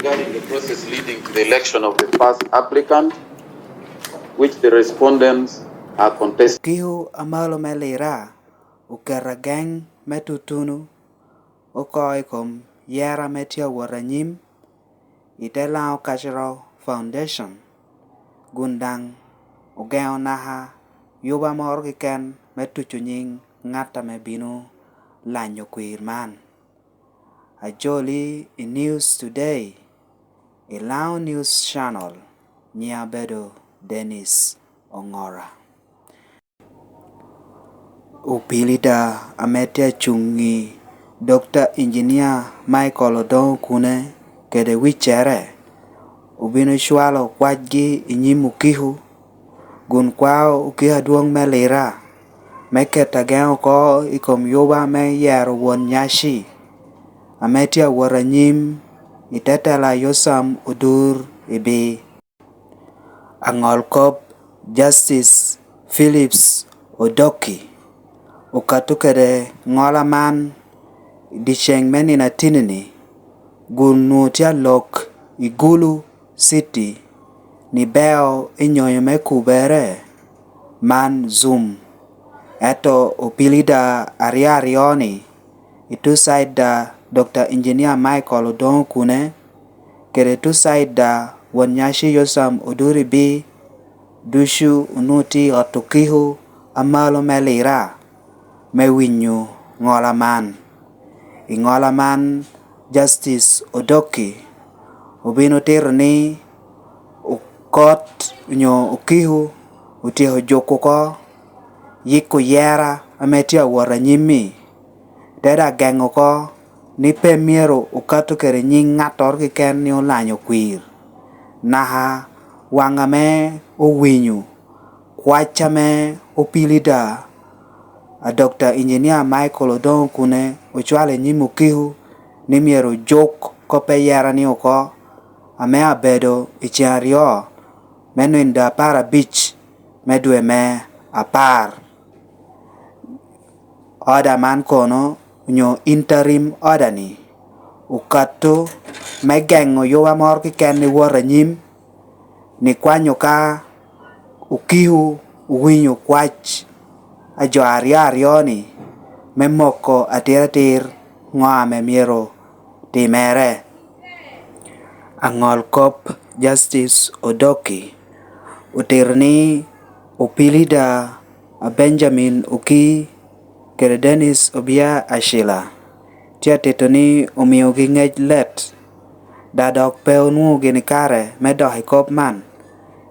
regarding the process leading to the election of the first applicant, which the respondents are contesting. Kihu amalo me Lira, ukaragang metutunu, ukoikom yara metia waranyim, itelao Cultural Foundation, gundang, ugeo naha, yuba morgiken metuchunying ngata mebinu, lanyo kuirman. A jolly in news today, a loud news channel, Nyabedo Denis Ongora. Upilida ametia chungi Dr. Engineer Michael Odongo Okune kede wichere ubino shwalo kwajgi inyimu kihu gun kwao ukiha duong me Lira meketa geo ko ikom yoba me yero Wonnyaci ametia waranyim itetela Yosam Odur Ebii angol kop Justice Phillip Odoki ukatukere ngola man dicheng meni na tinini gunutia lok i Gulu city ni beo inyoyo me kubere man zoom eto opilida ariarioni itu side da Dr. Engineer Michael Odongo Okune kere tu side da Wonnyaci Yosam Odur Ebii dushu unuti otukihu amalo me Lira me winyu ngola man ingola man Justice Odoki ubino tirni ukot nyo ukihu utiho joko ko yiku yera ametia waranyimi deda gengo ko ni pemiero ukatu kere nying ngator kiken ni ulanyo kwir naha wangame uwinyu kwachame upilida a Dr. Engineer Michael Odongo Okune uchwale nyimu kihu ni miero jok kope yera ni uko ame abedo ichiario menu inda para beach medwe me apar order man kono nyo interim order ni ukato megengo yowa mor kiken ni waranyim ni kwanyo ka ukihu uwinyo kwach ajo ariarioni memoko atiratir ngame miero timere angol kop Justice Odoki utirni upilida a Benjamin Okii kere Denis Obia Acila tia tetoni umiogi ngej let dadok peu nu gini kare medohi kop man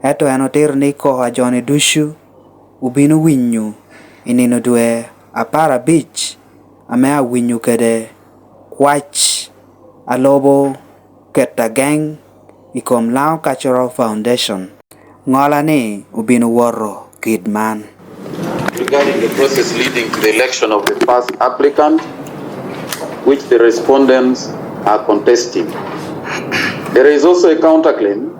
eto enotirni ko ajoni dushu ubinu winyu inino dwe apara beach ame winyu kede kwach alobo keta gang ikom lao Cultural Foundation ngola ni ubinu woro kidman. Regarding the process leading to the election of the first applicant, which the respondents are contesting. There is also a counterclaim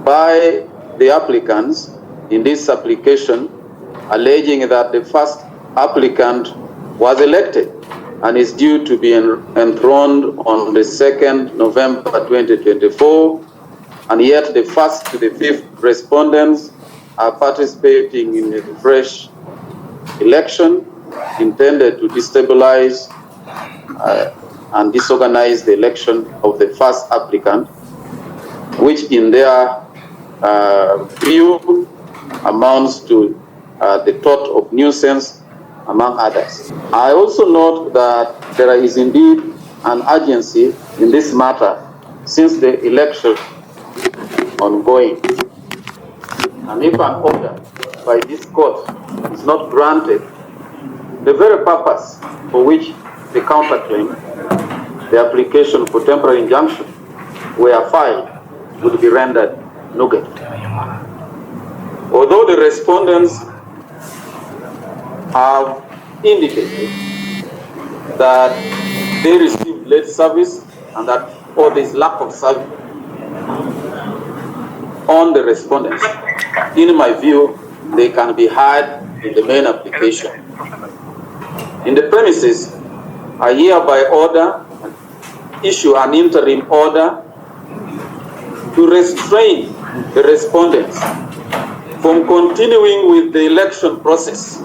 by the applicants in this application alleging that the first applicant was elected and is due to be enthroned on the 2nd November 2024, and yet the first to the fifth respondents are participating in a fresh election intended to destabilize and disorganize the election of the first applicant, which in their view amounts to the thought of nuisance, among others. I also note that there is indeed an urgency in this matter since the election ongoing. And if an order by this court is not granted, the very purpose for which the counterclaim, the application for temporary injunction, were filed would be rendered nugget. Although the respondents have indicated that they received late service and that there is lack of service on the respondents, in my view, they can be heard in the main application. In the premises, I hereby order issue an interim order to restrain the respondents from continuing with the election process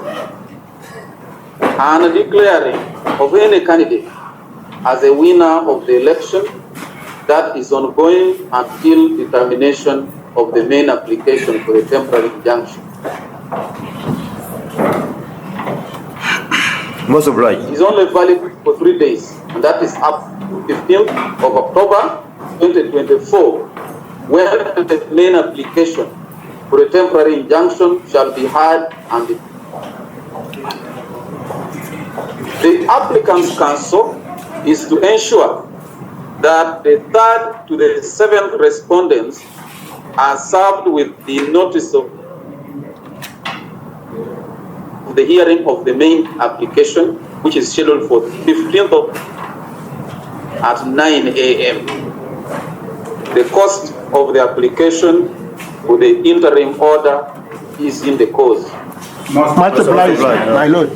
and declaring of any candidate as a winner of the election that is ongoing until determination of the main application for a temporary injunction. Most obliged. It is only valid for 3 days, and that is up to 15th of October 2024, when the main application for a temporary injunction shall be heard and the applicant's counsel is to ensure that the 3rd to the 7th respondents are served with the notice of the hearing of the main application, which is scheduled for 15th at 9 a.m. The cost of the application for the interim order is in the cause. Much obliged, my lord.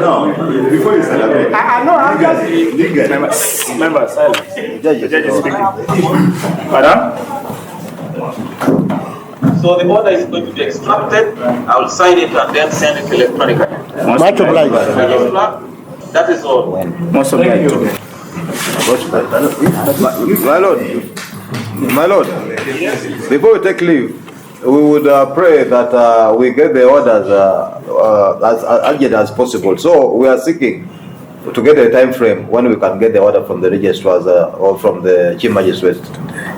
No, before you celebrate. I know, I'm just... Members, silence. The judge is speaking. Madam? So the order is going to be extracted. I will sign it and then send it electronically. Much obliged. That is all. Most obliged. My lord, before we take leave, we would pray that we get the orders as urgent as possible. So we are seeking to get a time frame when we can get the order from the registrars or from the chief magistrate.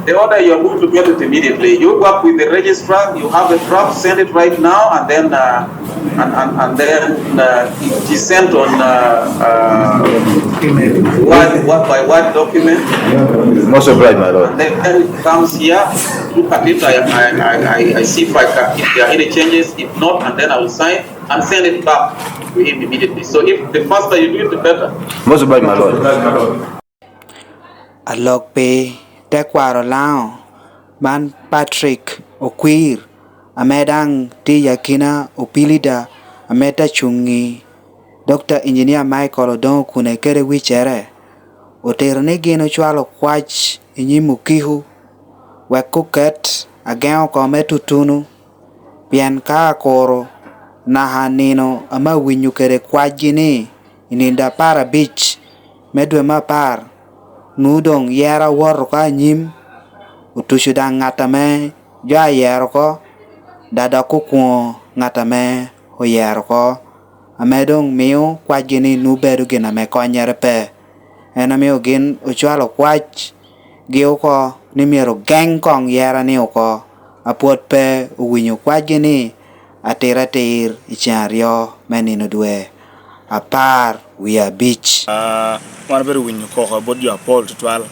The order, you are going to get it immediately. You work with the registrar, you have a draft, send it right now, and then it is sent on word by word document. Most obliged, my lord. And then it comes here, look at it, I see if there are any changes. If not, and then I will sign and send it back to him immediately. So if the faster you do it, the better. Most obliged, my lord. Alok pe te kwaro lao man Patrick Okii amedang ti yakina opilida ameta chungi Dr. Engineer Michael Odongo Okune kere wichere oterone gino chwalo kwach inyimu kihu wekuket ageo kome tutunu pian ka koro na hanino ama winyu kere kwach gini ininda para beach medwe mapar nudong yera wor ka nyim utushu da ngatame ja yer ko dada kuku ngatame o yer ko amedong miu kwajini nuberu gina me konyere pe ena miu gin uchwalo kwach giu ko ni miero geng kong yera ni uko apuot pe uwinyu kwajini atira tir ichanrio menino dwe apar we are beach One very win you call about your Paul to 12.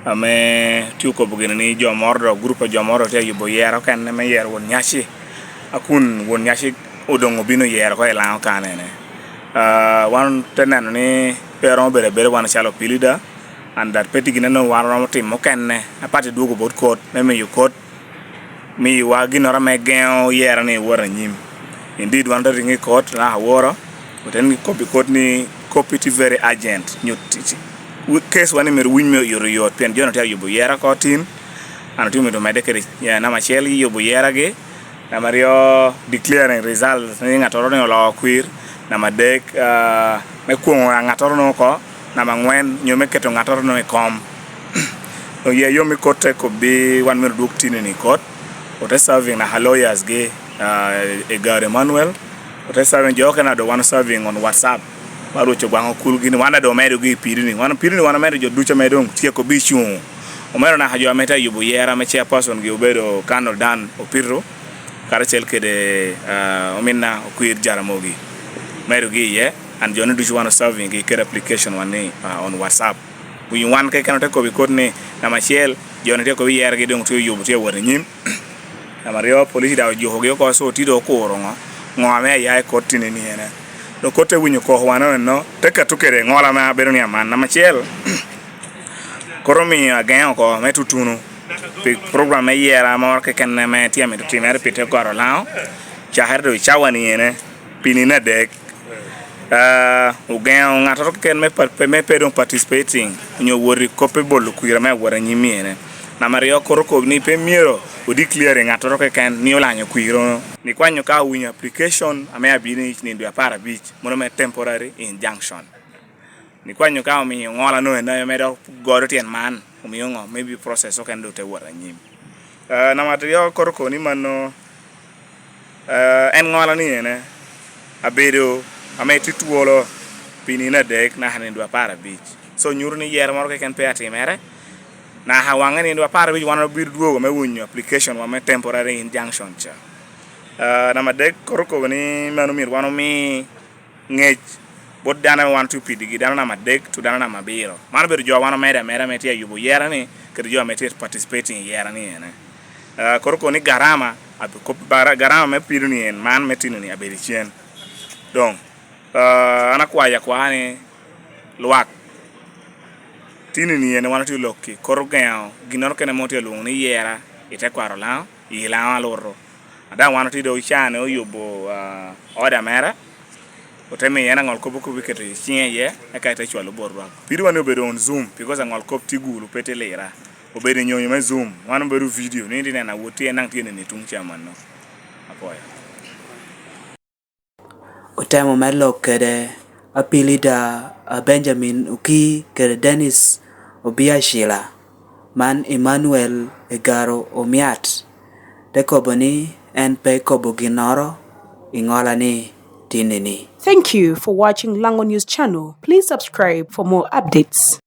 Ame tuko bugini ni Jomordo group of Jomordo tell you boyero can me year Wonnyaci akun Wonnyaci Odongo bino year ko elan kanene one tenan ni pero bere one shalo pilida and that petty ginano one team mokenne a party do about court me you court me waginora me gen year ni waranyim indeed one ring court la woro but then copy court ni copy very urgent new case one me win me your pen jono tell you boyera cotin and to me to medicare ya na macheli yo boyera ge na mario declaring results ni ngatoro no lo queer na madek me ko ngatoro no ko na mangwen nyome keto ngatoro no e kom o ye yo me kote ko be one me duk tin ni court o te serving na lawyers ge e gare Manuel o te serving jo na do one serving on WhatsApp baro cho bango kul gini wana do medo gi pirini wana medo jo ducha medo tie ko bichu o mero na hajo meta yubu yera me chairperson gi obedo Colonel Dan Opiro karachel kede ominna okuir jaramogi medo gi ye and jonu duchu wana serving gi kede application one on WhatsApp we wan ke kanote ko bi kodne na machel jonu te ko bi yera gi dong to yubu te wona nyim na mario police da jo hoge ko so tido ko ronga ngame ya ko tinini ene no kote winyo ko wana no teka tukere ngola ma bedo ni aman na machiel koromi again ko metutunu program e yera ma ke kan me tiame to timere pite ko lao cha herdo chawani ene pinina dek ugeo ngato ken me pedon participating nyo wori capable kuira me wora nyimiene na mario koroko ni pe miero o declare ngato ken ni olanyo kuiro ni kwanyo ka win application ame abini ni ndio para beach mono me temporary injunction ni kwanyo ka mi ngola no na me do goro tien man mi ngo maybe process o ken do te wora nyim na mario koroko ni mano en ngola ni ene abedo ame tituolo pinina dek na hanin do para beach so nyurni yer moro ke ken pe atimere na hawanga ni do para beach wana bir duogo me wunyo application wa me temporary injunction cha na madek koroko ni manu mir wano mi ngej bod dana want to pidigi dana na madek to dana na mabiro man ber jo wano mera meti ayubo yera ni ker jo meti participating yera ni ene koroko ni garama abe ko garama me pidu ni en man metinu ni abedi chen donc ana kwaya kwani luak tini ni ene wana tu lokki korogao ginor kene moti lu ni yera ite kwaro lao ila aloro ada wana tu do chane o yubo oda mera oteme yana ngol kobo ko wiketo chien ye aka ite chwalo borwa pidu wani obedo on zoom because ngol kop ti Gulu pete Lira obedo nyonyo me zoom wana beru video ni ndi na wotie nang tiene ni tung chaman no apoya Utemo melok kede apilida Benjamin Okii kede Denis Obia Acila man Emmanuel Egaro Omiat dekoboni en pe kobo ginoro ingola ni tinini. Thank you for watching Lango News channel. Please subscribe for more updates.